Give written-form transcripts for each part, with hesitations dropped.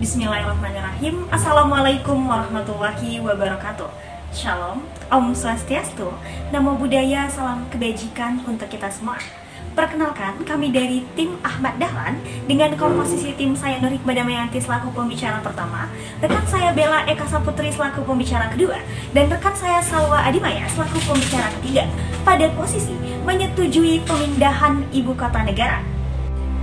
Bismillahirrahmanirrahim. Assalamualaikum warahmatullahi wabarakatuh. Shalom, Om Swastiastu, Namo Buddhaya, salam kebajikan untuk kita semua. Perkenalkan, kami dari tim Ahmad Dahlan dengan komposisi tim saya Nur Hikmah Damayanti selaku pembicara pertama, rekan saya Bella Eka Saputri selaku pembicara kedua, dan rekan saya Salwa Adimaya selaku pembicara ketiga pada posisi menyetujui pemindahan ibu kota negara.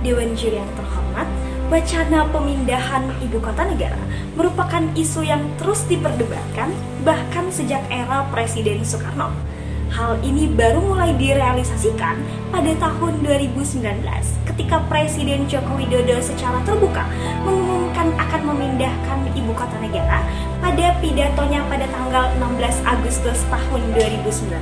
Dewan juri yang terhormat, wacana pemindahan ibu kota negara merupakan isu yang terus diperdebatkan bahkan sejak era Presiden Soekarno. Hal ini baru mulai direalisasikan pada tahun 2019 ketika Presiden Joko Widodo secara terbuka mengumumkan akan memindahkan ibu kota negara pada pidatonya pada tanggal 16 Agustus tahun 2019.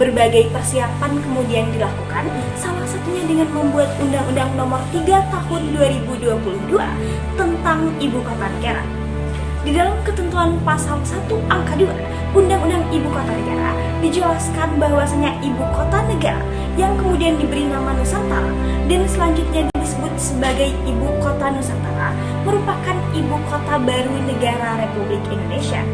Berbagai persiapan kemudian dilakukan, salah satunya dengan membuat Undang-Undang Nomor 3 Tahun 2022 tentang Ibu Kota Negara. Di dalam ketentuan pasal 1 angka 2 Undang-Undang Ibu Kota Negara dijelaskan bahwasanya ibu kota negara yang kemudian diberi nama Nusantara dan selanjutnya disebut sebagai Ibu Kota Nusantara merupakan ibu kota baru negara Republik Indonesia.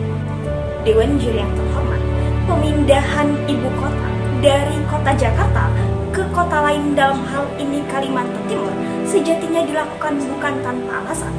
Dewan juri yang terhormat, pemindahan ibu kota dari kota Jakarta ke kota lain dalam hal ini Kalimantan Timur sejatinya dilakukan bukan tanpa alasan,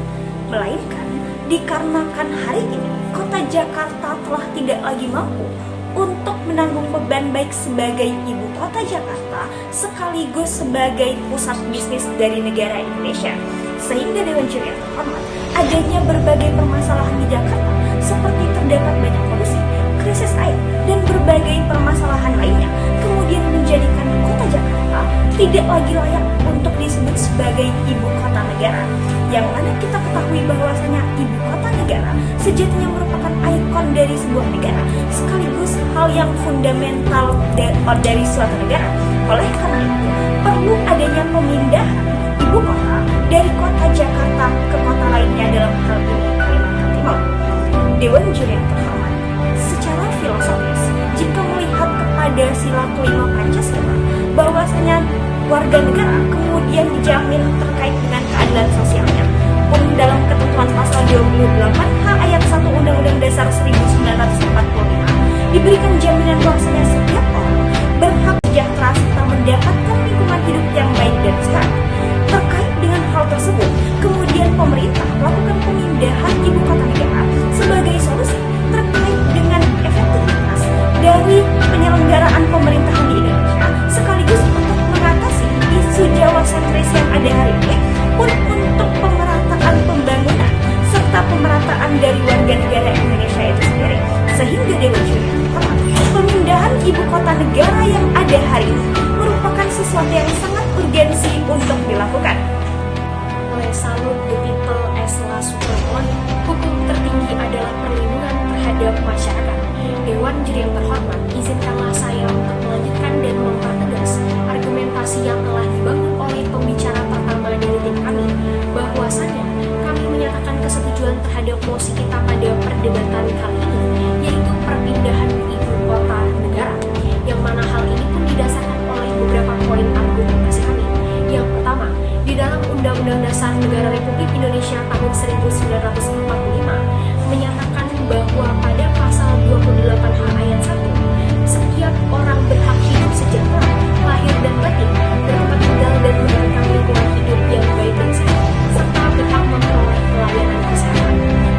melainkan dikarenakan hari ini kota Jakarta telah tidak lagi mampu untuk menanggung beban baik sebagai ibu kota Jakarta sekaligus sebagai pusat bisnis dari negara Indonesia, sehingga Dewan Juri yang terhormat, adanya berbagai permasalahan di Jakarta seperti terdapat banyak polusi, krisis air, dan berbagai permasalahan lainnya kemudian menjadikan kota Jakarta tidak lagi layak untuk disebut sebagai ibu kota negara, yang mana kita ketahui bahwasanya ibu kota negara sejatinya merupakan ikon dari sebuah negara sekaligus hal yang fundamental dari suatu negara. Oleh karena itu perlu adanya pemindahan ibu kota dari kota Jakarta ke kota lainnya dalam hal ini Kalimantan Timur. Dewan juri yang terhormat, secara filosofis jika melihat kepada sila kelima Pancasila bahwasanya warga negara kemudian dijamin terkait dengan keadilan sosialnya pun dalam ketentuan pasal 28H ayat 1 Undang-Undang Dasar 1945 diberikan jaminan bahwasanya setiap orang berhak sejahtera serta mendapatkan lingkungan hidup yang baik dan sehat. Terkait dengan hal tersebut, kemudian pemerintah melakukan pemindahan ibu kota negara sebagai solusi terkait dengan efektivitas dari penyelenggaraan pemerintahan di Indonesia sekaligus untuk mengatasi isu Jawa sentris yang ada hari ini pun untuk pemerataan pembangunan serta pemerataan dari warga negara Indonesia itu sendiri, sehingga Dewan Juri yang terhormat, pemindahan ibu kota negara yang ada hari ini merupakan sesuatu yang sangat urgensi untuk dilakukan. Oleh Salut the People as La Supreme, hukum tertinggi adalah perlindungan terhadap masyarakat. Dewan Juri yang terhormat, izinkanlah saya untuk melanjutkan dan mempertegas argumentasi yang telah dibangun oleh pembicara pertama dari tim kami, bahwasanya kami menyatakan kesetujuan terhadap mosi kita pada perdebatan kali ini, yaitu perpindahan ibu kota negara, yang mana hal ini pun didasarkan oleh beberapa poin argumentasi kami. Yang pertama, di dalam Undang-Undang Dasar Negara Republik Indonesia tahun 1945 menyatakan bahwa pada pasal 28H ayat 1, setiap orang berhak hidup sejahtera, lahir dan batin, bertempat tinggal dan mendapatkan lingkungan hidup yang baik dan sehat, serta berhak memperoleh pelayanan kesehatan.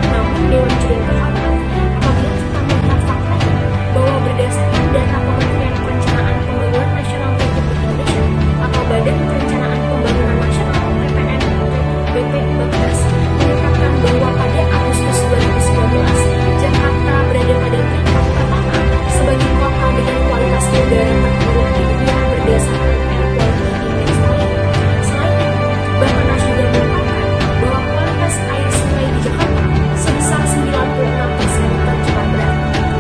Namun Dewan Juri yang terhormat, apabila kita melihat faktanya bahwa berdasarkan data Kementerian Perencanaan Pembangunan Nasional Republik Indonesia atau Badan Perencanaan Pembangunan Nasional (BPN) BPBAS menetapkan bahwa pada Agustus 2019 Jakarta berada pada peringkat pertama sebagai kota dengan kualitas udara terburuk di dunia berdasarkan Air Quality Index tahun. Selain itu, Bappenas juga mengungkapkan bahwa kualitas air sungai di Jakarta sebesar 96% tercemar berat,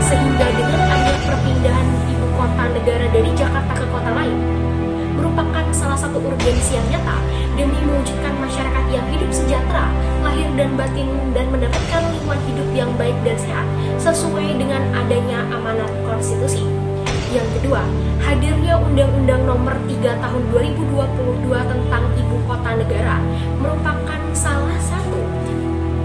sehingga dengan adanya perpindahan ibu kota negara dari Jakarta ke kota lain merupakan salah satu urgensi yang nyata demi mewujudkan masyarakat yang hidup sejahtera, lahir dan batin, dan mendapatkan lingkungan hidup yang baik dan sehat sesuai dengan adanya amanat konstitusi. Yang kedua, hadirnya Undang-Undang Nomor 3 Tahun 2022 tentang Ibu Kota Negara merupakan salah satu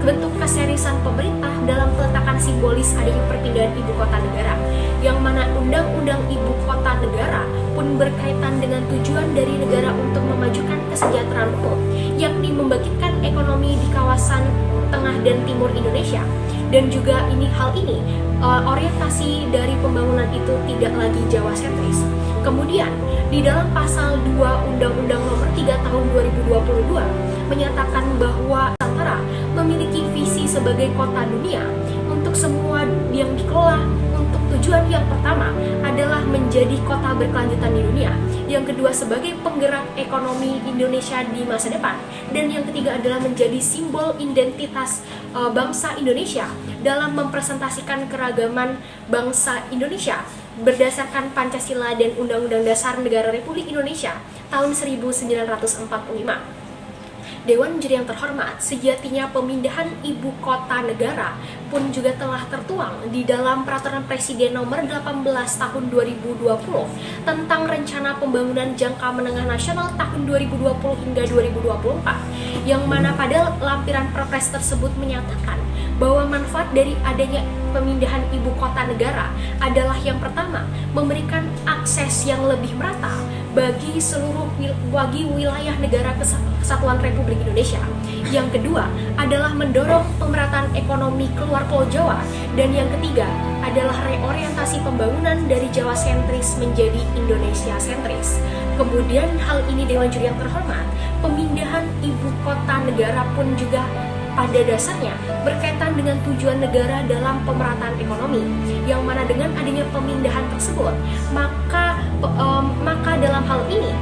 bentuk keseriusan pemerintah dalam peletakan simbolis adanya perpindahan ibu kota negara, yang mana undang-undang ibu kota negara pun berkaitan dengan tujuan dari negara untuk memajukan kesejahteraan umum, yakni membangkitkan ekonomi di kawasan tengah dan timur Indonesia. Dan juga hal ini orientasi dari pembangunan itu tidak lagi Jawa sentris. Kemudian di dalam pasal 2 Undang-Undang Nomor 3 Tahun 2022 menyatakan bahwa Nusantara memiliki visi sebagai kota dunia untuk semua yang dikelola. Untuk tujuan yang pertama adalah menjadi kota berkelanjutan di dunia, yang kedua sebagai penggerak ekonomi Indonesia di masa depan, dan yang ketiga adalah menjadi simbol identitas bangsa Indonesia dalam mempresentasikan keragaman bangsa Indonesia berdasarkan Pancasila dan Undang-Undang Dasar Negara Republik Indonesia tahun 1945. Dewan Juri yang terhormat, sejatinya pemindahan ibu kota negara pun juga telah tertuang di dalam Peraturan Presiden Nomor 18 Tahun 2020 tentang Rencana Pembangunan Jangka Menengah Nasional tahun 2020 hingga 2024, yang mana pada lampiran Perpres tersebut menyatakan bahwa manfaat dari adanya pemindahan ibu kota negara adalah yang pertama, memberikan akses yang lebih merata bagi seluruh wilayah negara Kesatuan Republik Indonesia. Yang kedua adalah mendorong pemerataan ekonomi keluar Pulau Jawa, dan yang ketiga adalah reorientasi pembangunan dari Jawa sentris menjadi Indonesia sentris. Kemudian hal ini Dewan Juri yang terhormat, pemindahan ibu kota negara pun juga pada dasarnya berkaitan dengan tujuan negara dalam pemerataan ekonomi, yang mana dengan adanya pemindahan tersebut maka dalam hal ini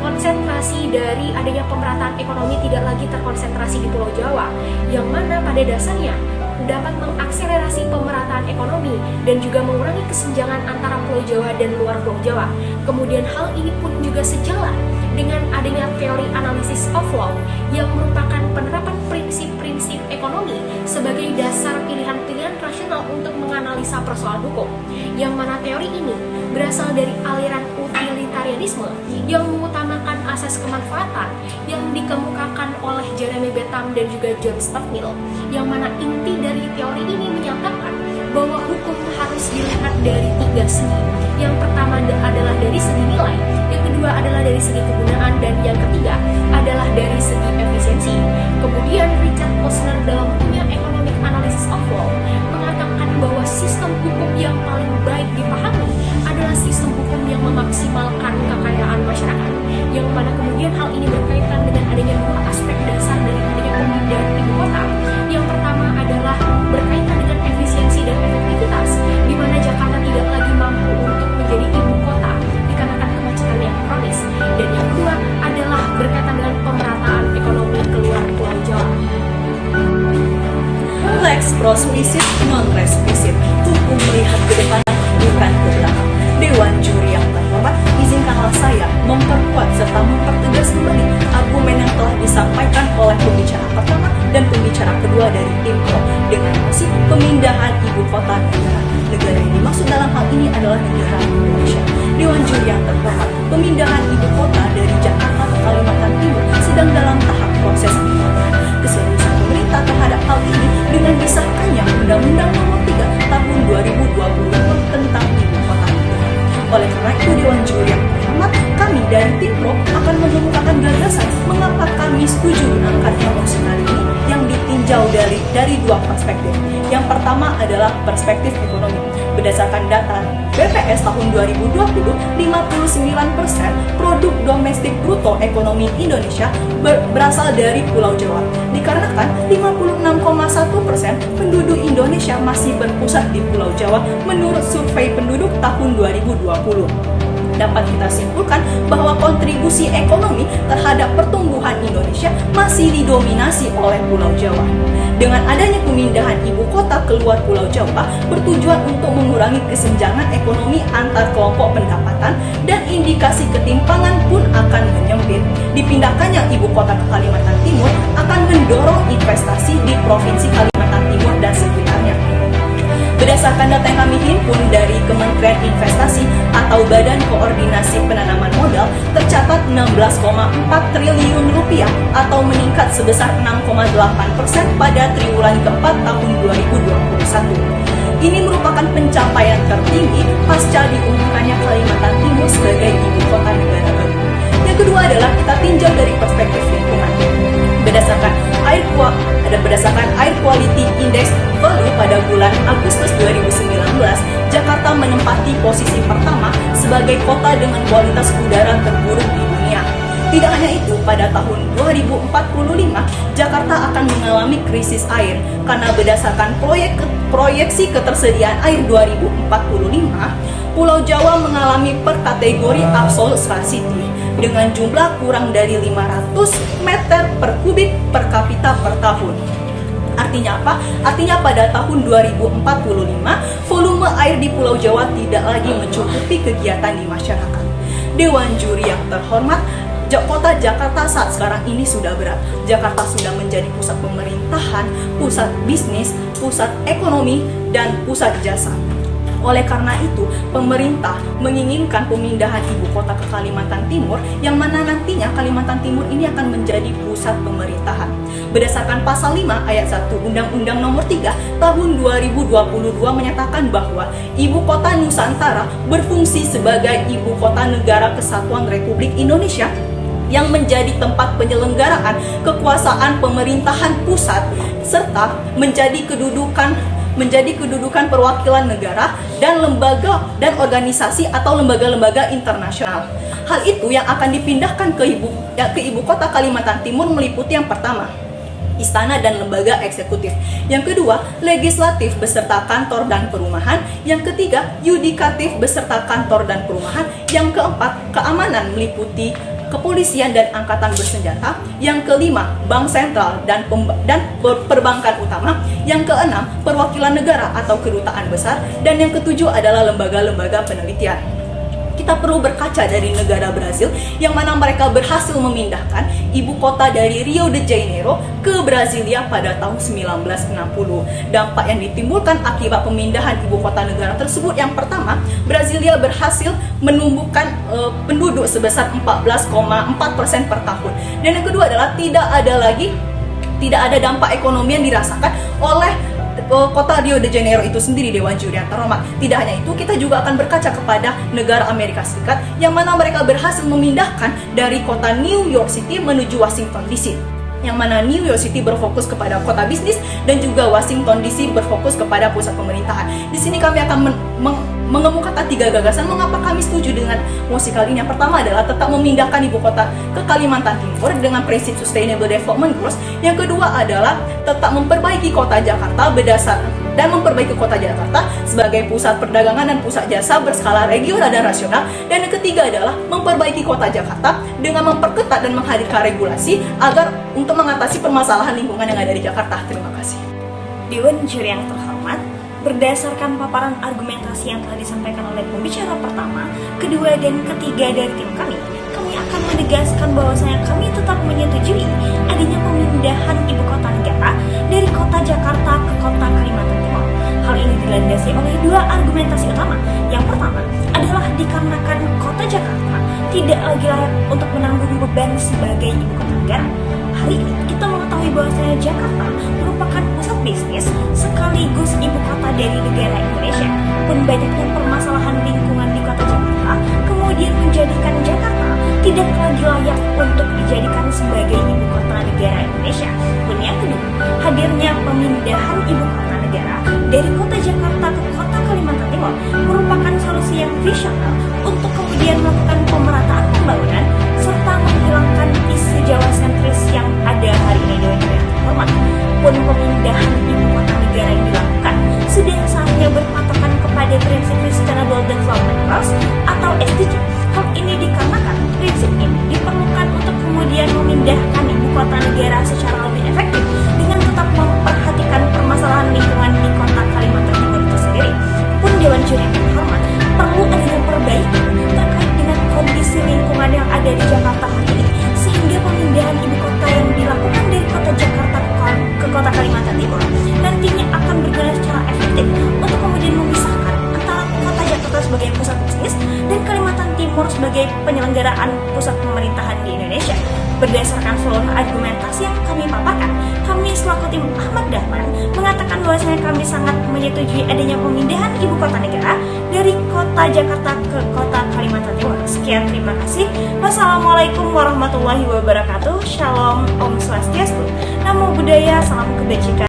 konsentrasi dari adanya pemerataan ekonomi tidak lagi terkonsentrasi di Pulau Jawa, yang mana pada dasarnya dapat mengakselerasi pemerataan ekonomi dan juga mengurangi kesenjangan antara Pulau Jawa dan luar Pulau Jawa. Kemudian hal ini pun juga sejalan dengan adanya teori analisis of law yang merupakan penerapan prinsip-prinsip ekonomi sebagai dasar pilihan-pilihan rasional untuk menganalisa persoalan hukum, yang mana teori ini berasal dari aliran utilitarianisme yang mengutamakan asas kemanfaatan yang dikemukakan oleh Jeremy Bentham dan juga John Stuart Mill, yang mana inti dari teori ini menyatakan bahwa hukum harus dilihat dari tiga segi. Yang pertama adalah dari segi nilai, yang kedua adalah dari segi kegunaan, dan yang ketiga adalah dari segi efisiensi. Kemudian Richard Posner dalam punya Economic Analysis of Law mengatakan bahwa sistem hukum yang paling baik dipahami adalah sistem hukum yang memaksimalkan kekayaan masyarakat, yang mana kemudian hal ini berkaitan dengan adanya dua aspek dasar dari adanya pemindahan ibu kota. Yang pertama adalah berkaitan dengan efisiensi dan efektivitas, di mana Jakarta tidak lagi mampu untuk menjadi ibu kota dikarenakan kemacetan yang kronis, dan yang kedua adalah berkaitan dengan pemerataan ekonomi keluar Pulau Jawa. Lex prospisit non respisit, hukum melihat ke depan bukan ke belakang. Dewan Juri yang terhormat, izinkanlah saya memperkuat serta mempertegas kembali argumen yang telah disampaikan oleh pembicara pertama dan pembicara kedua dari tim Pro dengan mosi pemindahan ibu kota negara. Negara yang dimaksud dalam hal ini adalah negara Indonesia. Dewan Juri yang terhormat, pemindahan ibu kota dari Jakarta ke Kalimantan Timur sedang dalam tahap proses pembangunan. Keseriusan pemerintah terhadap hal ini dengan disahkannya Undang-Undang Nomor 3 Tahun 2020 tentang ibu kota negara. Oleh karena itu, Dewan Juri yang terhormat, kami dari tim Pro akan mengemukakan gagasan mengapa kami setuju diangkatnya mosi kali ini yang ditinjau dari dua perspektif. Yang pertama adalah perspektif ekonomi. Berdasarkan data BPS tahun 2020, 59% produk domestik bruto ekonomi Indonesia berasal dari Pulau Jawa. Dikarenakan 56,1% penduduk Indonesia masih berpusat di Pulau Jawa menurut survei penduduk tahun 2020. Dapat kita simpulkan bahwa kontribusi ekonomi terhadap pertumbuhan Indonesia masih didominasi oleh Pulau Jawa. Dengan adanya pemindahan ibu kota keluar Pulau Jawa bertujuan untuk mengurangi kesenjangan ekonomi antar kelompok pendapatan dan indikasi ketimpangan pun akan menyempit. Dipindahkannya ibu kota ke Kalimantan Timur akan mendorong investasi di Provinsi Kalimantan Timur dan sekitarnya. Berdasarkan Berdasarkan data yang kami himpun dari Kementerian Investasi atau Badan Koordinasi Penanaman Modal, tercatat 16,4 triliun rupiah atau meningkat sebesar 6,8% pada triwulan keempat tahun 2021. Ini merupakan pencapaian tertinggi pasca diumumkannya Kalimantan Timur sebagai ibu kota negara baru. Yang kedua adalah kita tinjau dari perspektif lingkungan. Berdasarkan Air Quality Index Value pada bulan Agustus 2019, Jakarta menempati posisi pertama sebagai kota dengan kualitas udara terburuk di dunia. Tidak hanya itu, pada tahun 2045, Jakarta akan mengalami krisis air karena berdasarkan proyeksi ketersediaan air 2045, Pulau Jawa mengalami per kategori absolute scarcity dengan jumlah kurang dari 500 meter per kubik per kapita per tahun. Artinya apa? Artinya pada tahun 2045, volume air di Pulau Jawa tidak lagi mencukupi kegiatan di masyarakat. Dewan Juri yang terhormat, Kota Jakarta saat sekarang ini sudah berat. Jakarta sudah menjadi pusat pemerintahan, pusat bisnis, pusat ekonomi, dan pusat jasa. Oleh karena itu, pemerintah menginginkan pemindahan ibu kota ke Kalimantan Timur, yang mana nantinya Kalimantan Timur ini akan menjadi pusat pemerintahan. Berdasarkan pasal 5 ayat 1 Undang-Undang Nomor 3 Tahun 2022 menyatakan bahwa Ibu Kota Nusantara berfungsi sebagai Ibu Kota Negara Kesatuan Republik Indonesia yang menjadi tempat penyelenggaraan kekuasaan pemerintahan pusat serta menjadi kedudukan perwakilan negara dan lembaga dan organisasi atau lembaga-lembaga internasional. Hal itu yang akan dipindahkan ke ibu kota Kalimantan Timur meliputi yang pertama, istana dan lembaga eksekutif. Yang kedua, legislatif beserta kantor dan perumahan. Yang ketiga, yudikatif beserta kantor dan perumahan. Yang keempat, keamanan meliputi kepolisian dan angkatan bersenjata. Yang kelima, bank sentral dan perbankan utama. Yang keenam, perwakilan negara atau kedutaan besar. Dan yang ketujuh adalah lembaga-lembaga penelitian. Kita perlu berkaca dari negara Brazil, yang mana mereka berhasil memindahkan ibu kota dari Rio de Janeiro ke Brasilia pada tahun 1960. Dampak yang ditimbulkan akibat pemindahan ibu kota negara tersebut, yang pertama, Brasilia berhasil menumbuhkan penduduk sebesar 14,4% per tahun. Dan yang kedua adalah tidak ada dampak ekonomi yang dirasakan oleh kota Rio de Janeiro itu sendiri, Dewan Juri yang terhormat. Tidak hanya itu, kita juga akan berkaca kepada negara Amerika Serikat, yang mana mereka berhasil memindahkan dari kota New York City menuju Washington DC, yang mana New York City berfokus kepada kota bisnis dan juga Washington DC berfokus kepada pusat pemerintahan. Di sini kami akan mengemukakan 3 gagasan mengapa kami setuju dengan mosi kali ini. Yang pertama adalah tetap memindahkan ibu kota ke Kalimantan Timur dengan prinsip Sustainable Development Goals. Yang kedua adalah tetap memperbaiki kota Jakarta memperbaiki kota Jakarta sebagai pusat perdagangan dan pusat jasa berskala regional dan nasional. Dan yang ketiga adalah memperbaiki kota Jakarta dengan memperketat dan menghadirkan regulasi agar untuk mengatasi permasalahan lingkungan yang ada di Jakarta. Terima kasih. Dewan Juri yang terhormat, berdasarkan paparan argumentasi yang telah disampaikan oleh pembicara pertama, kedua, dan ketiga dari tim kami akan menegaskan bahwasanya kami tetap menyetujui adanya pemindahan ibu kota negara dari kota Jakarta ke kota Kalimantan Timur. Hal ini dilandasi oleh 2 argumentasi utama. Yang pertama adalah dikarenakan kota Jakarta tidak lagi layak untuk menanggung beban sebagai ibu kota negara. Hari ini kita mengetahui bahwasanya Jakarta merupakan pusat bisnis sekaligus ibu kota dari negara Indonesia. Pun banyaknya permasalahan lingkungan di kota Jakarta kemudian menjadikan Jakarta tidak lagi layak untuk dijadikan sebagai ibu kota negara Indonesia. Pun yang kedua, hadirnya pemindahan ibu kota negara dari kota Jakarta ke kota Kalimantan Timur merupakan solusi yang visioner untuk kemudian melakukan pemerataan pembangunan serta menghilangkan isu Jawa sentris yang ada hari ini. Dewan Juri yang terhormat, pun pemindahan ibu kota negara yang dilakukan sudah saatnya berpatokan kepada prinsip Sustainable Development Goals atau SDG. Hal ini dikarenakan prinsip ini diperlukan untuk kemudian memindahkan ibu kota negara secara lebih efektif dengan tetap memperhatikan permasalahan lingkungan di kota Kalimantan Timur itu sendiri. Pun Dewan Juri yang terhormat, perlu adanya perbaikan terkait dengan kondisi lingkungan yang ada di Jakarta hari ini, sehingga pemindahan ibu kota yang dilakukan dari kota Jakarta ke kota Kalimantan Timur nantinya akan berjalan secara efektif untuk kemudian Timur sebagai penyelenggaraan pusat pemerintahan di Indonesia. Berdasarkan seluruh argumentasi yang kami paparkan, kami selaku tim Ahmad Dahlan mengatakan bahwasanya kami sangat menyetujui adanya pemindahan ibu kota negara dari kota Jakarta ke kota Kalimantan Timur. Sekian, terima kasih. Wassalamualaikum warahmatullahi wabarakatuh. Shalom, Om Swastiastu, Namo Buddhaya, salam kebajikan.